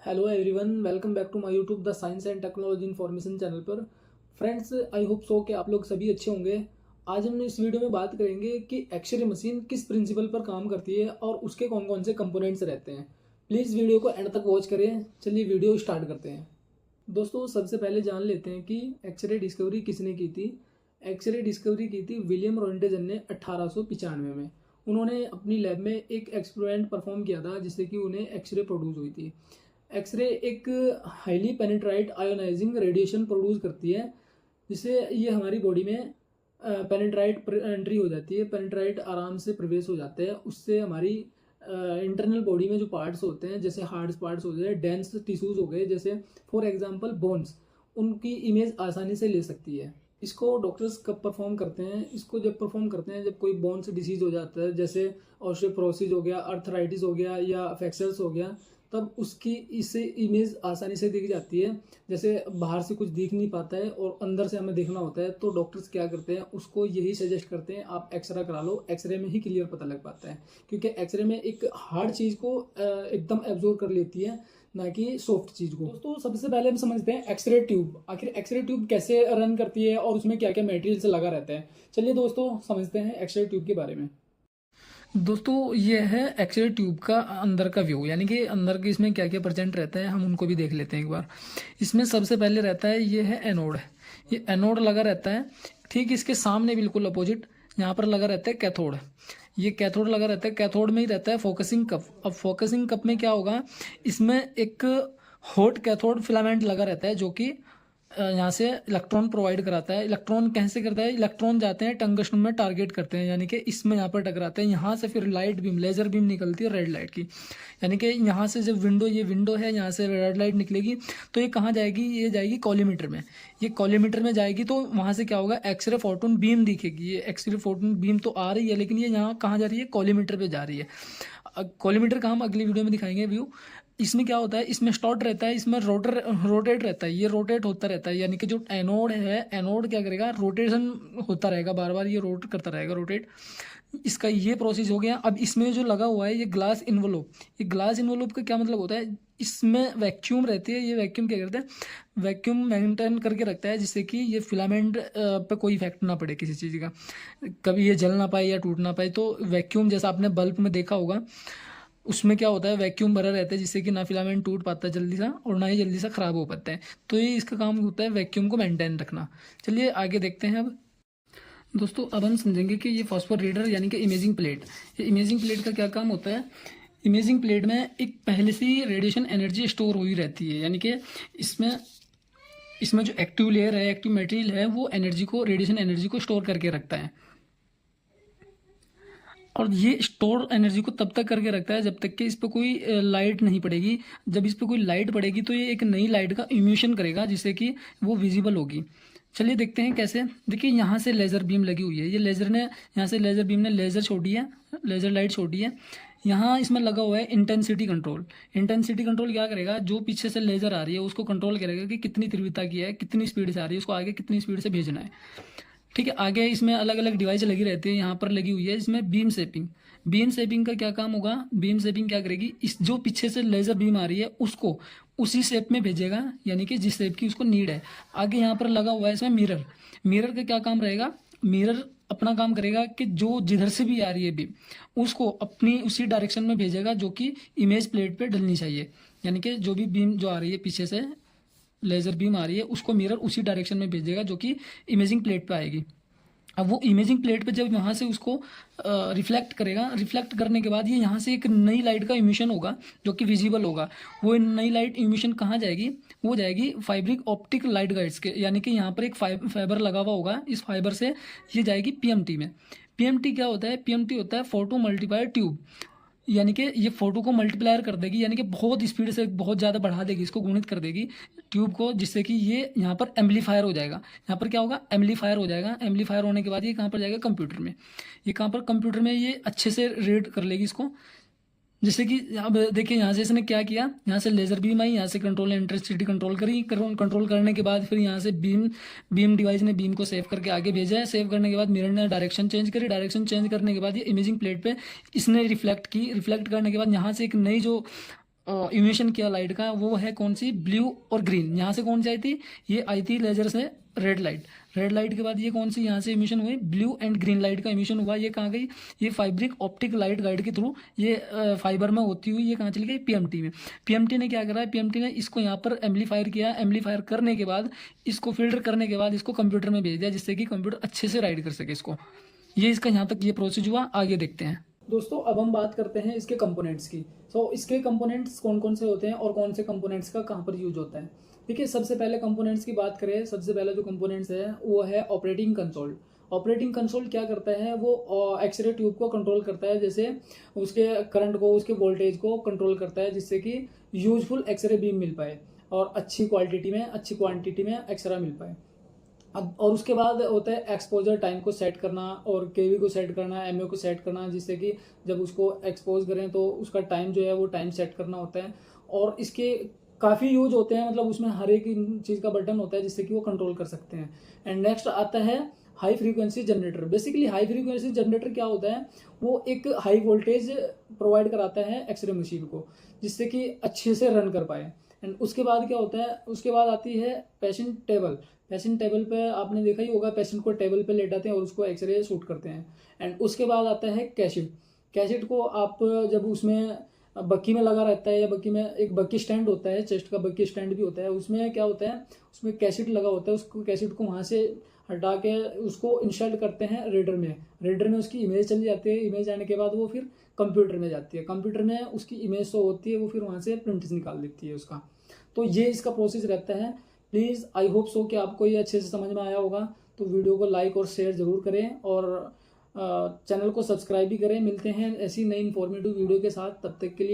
Hello everyone, welcome back to my YouTube the science and technology information channel पर। Friends, I hope so कि आप लोग सभी अच्छे होंगे। आज हम इस वीडियो में बात करेंगे कि एक्सरे मशीन किस प्रिंसिपल पर काम करती है और उसके कौन कौन से कंपोनेंट्स रहते हैं। प्लीज़ वीडियो को एंड तक वॉच करें। चलिए वीडियो स्टार्ट करते हैं। दोस्तों, सबसे पहले जान लेते हैं कि एक्सरे डिस्कवरी किसने की थी। एक्सरे डिस्कवरी की थी विलियम रोंटेजन ने 1895 में। उन्होंने अपनी लैब में एक एक्सपेरिमेंट परफॉर्म किया था जिससे कि उन्हें एक्सरे प्रोड्यूस हुई थी। एक्सरे एक हाईली पेनिट्राइट आयोनाइजिंग रेडिएशन प्रोड्यूस करती है, जिससे ये हमारी बॉडी में पेनिट्राइट एंट्री हो जाती है। पेनिट्राइट आराम से प्रवेश हो जाते हैं। उससे हमारी इंटरनल बॉडी में जो पार्ट्स होते हैं, जैसे हार्ड पार्ट्स हो गए, डेंस टिश्यूज हो गए, जैसे फॉर एग्जांपल बोन्स, उनकी इमेज आसानी से ले सकती है। इसको डॉक्टर्स कब परफॉर्म करते हैं? इसको जब परफॉर्म करते हैं जब कोई बोन्स डिसीज हो जाता है, जैसे ऑस्टियोपोरोसिस हो गया, अर्थराइटिस हो गया या फ्रैक्चर्स हो गया, तब उसकी इससे इमेज आसानी से दिख जाती है। जैसे बाहर से कुछ दिख नहीं पाता है और अंदर से हमें देखना होता है, तो डॉक्टर्स क्या करते हैं, उसको यही सजेस्ट करते हैं आप एक्सरे करा लो। एक्सरे में ही क्लियर पता लग पाता है, क्योंकि एक्सरे में एक हार्ड चीज़ को एकदम एब्जॉर्ब कर लेती है, ना कि सॉफ्ट चीज़ को। दोस्तों, सबसे पहले हम समझते हैं एक्सरे ट्यूब। आखिर एक्सरे ट्यूब कैसे रन करती है और उसमें क्या क्या मटेरियल लगा रहता है। चलिए दोस्तों, समझते हैं एक्सरे ट्यूब के बारे में। दोस्तों, ये है एक्सरे ट्यूब का अंदर का व्यू, यानी कि अंदर के इसमें क्या क्या प्रेजेंट रहता है, हम उनको भी देख लेते हैं एक बार। इसमें सबसे पहले रहता है, ये है एनोड। ये एनोड लगा रहता है। ठीक इसके सामने बिल्कुल अपोजिट यहाँ पर लगा रहता है कैथोड। ये कैथोड लगा रहता है। कैथोड में ही रहता है फोकसिंग कप। अब फोकसिंग कप में क्या होगा, इसमें एक हॉट कैथोड फिलामेंट लगा रहता है, जो कि यहाँ से इलेक्ट्रॉन प्रोवाइड कराता है। इलेक्ट्रॉन कैसे करता है, इलेक्ट्रॉन जाते हैं टंगस्टन में टारगेट करते हैं, यानी कि इसमें यहाँ पर टकराते हैं। यहाँ से फिर लाइट बीम, लेजर बीम निकलती है रेड लाइट की, यानी कि यहाँ से जब विंडो, ये विंडो है, यहाँ से रेड लाइट निकलेगी तो ये कहाँ जाएगी, ये जाएगी कॉलीमीटर में। ये कॉलीमीटर में जाएगी तो वहाँ से क्या होगा, एक्सरे फोटोन बीम दिखेगी। ये एक्सरे फोटोन बीम तो आ रही है, लेकिन ये यहाँ कहाँ जा रही है, कॉलीमीटर पे जा रही है। कॉलीमीटर का हम अगली वीडियो में दिखाएंगे व्यू। इसमें क्या होता है, इसमें स्टॉट रहता है, इसमें रोटेट रहता है। ये रोटेट होता रहता है, यानी कि जो एनोड है, एनोड क्या करेगा, रोटेशन होता रहेगा, बार बार ये रोट करता रहेगा, रोटेट। इसका ये प्रोसेस हो गया। अब इसमें जो लगा हुआ है ये ग्लास इन्वोलोप। ये ग्लास इन्वोलोप का क्या मतलब होता है, इसमें वैक्यूम रहती है। ये वैक्यूम क्या करता है, वैक्यूम मेंटेन करके रखता है, जिससे कि ये फिलामेंट पे कोई इफेक्ट ना पड़े किसी चीज़ का, कभी ये जल ना पाए या टूट ना पाए। तो वैक्यूम, जैसा आपने बल्ब में देखा होगा, उसमें क्या होता है, वैक्यूम भरा रहता है, जिससे कि ना फिलामेंट टूट पाता है जल्दी सा और ना ही जल्दी सा ख़राब हो पाता है। तो ये इसका काम होता है वैक्यूम को मेंटेन रखना। चलिए आगे देखते हैं। अब दोस्तों, अब हम समझेंगे कि ये फॉस्फोर रीडर यानी कि इमेजिंग प्लेट, ये इमेजिंग प्लेट का क्या काम होता है। इमेजिंग प्लेट में एक पहले से ही रेडिएशन एनर्जी स्टोर हुई रहती है, यानी कि इसमें इसमें जो एक्टिव लेयर है, एक्टिव मटेरियल है, वो एनर्जी को, रेडिएशन एनर्जी को स्टोर करके रखता है। और ये स्टोर एनर्जी को तब तक करके रखता है जब तक कि इस पर कोई लाइट नहीं पड़ेगी। जब इस पर कोई लाइट पड़ेगी तो ये एक नई लाइट का इम्यूशन करेगा, जिससे कि वो विजिबल होगी। चलिए देखते हैं कैसे। देखिए, यहाँ से लेज़र बीम लगी हुई है। ये लेज़र ने, यहाँ से लेज़र बीम ने लेज़र छोड़ी है, लेज़र लाइट छोड़ी है। यहाँ इसमें लगा हुआ है इंटेंसिटी कंट्रोल। इंटेंसिटी कंट्रोल क्या करेगा, जो पीछे से लेज़र आ रही है उसको कंट्रोल करेगा कि कितनी तीव्रता की है, कितनी स्पीड से आ रही है, उसको आगे कितनी स्पीड से भेजना है। ठीक है, आगे इसमें अलग अलग डिवाइस लगी रहती है। यहाँ पर लगी हुई है इसमें बीम शेपिंग। बीम शेपिंग का क्या काम होगा, बीम शेपिंग क्या करेगी, इस जो पीछे से लेजर बीम आ रही है उसको उसी शेप में भेजेगा, यानी कि जिस शेप की उसको नीड है। आगे यहाँ पर लगा हुआ है इसमें मिरर। मिरर का क्या काम रहेगा, मिरर अपना काम करेगा कि जो जिधर से भी आ रही है बीम, उसको अपनी उसी डायरेक्शन में भेजेगा जो कि इमेज प्लेट पे डलनी चाहिए। यानी कि जो भी बीम जो आ रही है पीछे से, लेज़र बीम आ रही है, उसको मिरर उसी डायरेक्शन में भेजेगा जो कि इमेजिंग प्लेट पे आएगी। अब वो इमेजिंग प्लेट पे जब वहाँ से उसको रिफ्लेक्ट करेगा, रिफ्लेक्ट करने के बाद ये यहाँ से एक नई लाइट का इमिशन होगा जो कि विजिबल होगा। वो नई लाइट इमिशन कहाँ जाएगी, वो जाएगी फाइब्रिक ऑप्टिक लाइट गाइड्स के, यानी कि यहाँ पर एक फाइबर लगा हुआ होगा। इस फाइबर से ये जाएगी पीएमटी में। पीएमटी क्या होता है, पीएमटी होता है फोटो मल्टीप्लायर ट्यूब, यानी कि ये फोटो को मल्टीप्लायर कर देगी, यानी कि बहुत स्पीड से बहुत ज़्यादा बढ़ा देगी, इसको गुणित कर देगी ट्यूब को, जिससे कि ये यहाँ पर एम्पलीफायर हो जाएगा। यहाँ पर क्या होगा, एम्पलीफायर हो जाएगा। एम्पलीफायर होने के बाद ये कहाँ पर जाएगा, कंप्यूटर में। ये कहाँ पर, कंप्यूटर में ये अच्छे से रीड कर लेगी इसको। जैसे कि अब देखिए, यहाँ से इसने क्या किया, यहाँ से लेजर बीम आई, यहाँ से कंट्रोल ने इंटेंसिटी कंट्रोल करी, कंट्रोल करने के बाद फिर यहाँ से बीम डिवाइस ने बीम को सेव करके आगे भेजा है। सेव करने के बाद मिरर ने डायरेक्शन चेंज करी, डायरेक्शन चेंज करने के बाद ये इमेजिंग प्लेट पे इसने रिफ्लेक्ट की। रिफ्लेक्ट करने के बाद यहाँ से एक नई जो इमिशन किया लाइट का, वो है कौन सी, ब्लू और ग्रीन। यहाँ से कौन सी आई थी, ये आई थी लेजर से रेड लाइट। रेड लाइट के बाद ये कौन सी यहाँ से इमिशन हुई, ब्लू एंड ग्रीन लाइट का इमिशन हुआ। ये कहाँ गई, ये फाइब्रिक ऑप्टिक लाइट गाइड के थ्रू ये फाइबर में होती हुई ये कहाँ चली गई, पीएमटी में। पीएमटी ने क्या करा है, पीएमटी ने इसको यहाँ पर एम्पलीफायर किया। एम्पलीफायर करने के बाद इसको फिल्टर करने के बाद इसको कंप्यूटर में भेज दिया, जिससे कि कंप्यूटर अच्छे से राइड कर सके इसको। ये इसका यहाँ तक ये प्रोसेस हुआ। आगे देखते हैं दोस्तों। अब हम बात करते हैं इसके कंपोनेंट्स की। इसके कंपोनेंट्स कौन कौन से होते हैं और कौन से कंपोनेंट्स का कहाँ पर यूज होता है। देखिए, सबसे पहले कंपोनेंट्स की बात करें, सबसे पहले जो कंपोनेंट्स है वो है ऑपरेटिंग कंसोल। ऑपरेटिंग कंसोल क्या करता है, वो एक्सरे ट्यूब को कंट्रोल करता है, जैसे उसके करंट को, उसके वोल्टेज को कंट्रोल करता है, जिससे कि यूजफुल एक्सरे बीम मिल पाए और अच्छी क्वांटिटी में एक्सरे मिल पाए। और उसके बाद होता है एक्सपोजर टाइम को सेट करना और केवी को सेट करना, एमओ को सेट करना, जिससे कि जब उसको एक्सपोज करें तो उसका टाइम जो है वो टाइम सेट करना होता है। और इसके काफ़ी यूज होते हैं, मतलब उसमें हर एक चीज़ का बटन होता है जिससे कि वो कंट्रोल कर सकते हैं। एंड नेक्स्ट आता है high frequency generator. Basically high frequency generator क्या होता है, वो एक हाई वोल्टेज प्रोवाइड कराता है एक्सरे मशीन को, जिससे कि अच्छे से रन कर पाए। एंड उसके बाद क्या होता है, उसके बाद आती है पेशेंट टेबल। पेशेंट टेबल पे आपने देखा ही होगा, पेशेंट को टेबल पे लेटाते हैं और उसको एक्सरे शूट करते हैं। एंड उसके बाद आता है कैसेट। कैसेट को आप जब उसमें बक्की में लगा रहता है, या बक्की में एक बक्की स्टैंड होता है, चेस्ट का बक्की स्टैंड भी होता है, उसमें क्या होता है, उसमें कैसेट लगा होता है। उसको कैसेट को वहाँ से हटा के उसको इंस्टॉल करते हैं रीडर में। रीडर में उसकी इमेज चली जाती है। इमेज आने के बाद वो फिर कंप्यूटर में जाती है। कंप्यूटर में उसकी इमेज शो होती है, वो फिर वहाँ से प्रिंट निकाल देती है उसका। तो ये इसका प्रोसेस रहता है। प्लीज़ आई होप सो कि आपको ये अच्छे से समझ में आया होगा। तो वीडियो को लाइक और शेयर ज़रूर करें और चैनल को सब्सक्राइब भी करें। मिलते हैं ऐसी नई इन्फॉर्मेटिव वीडियो के साथ, तब तक के लिए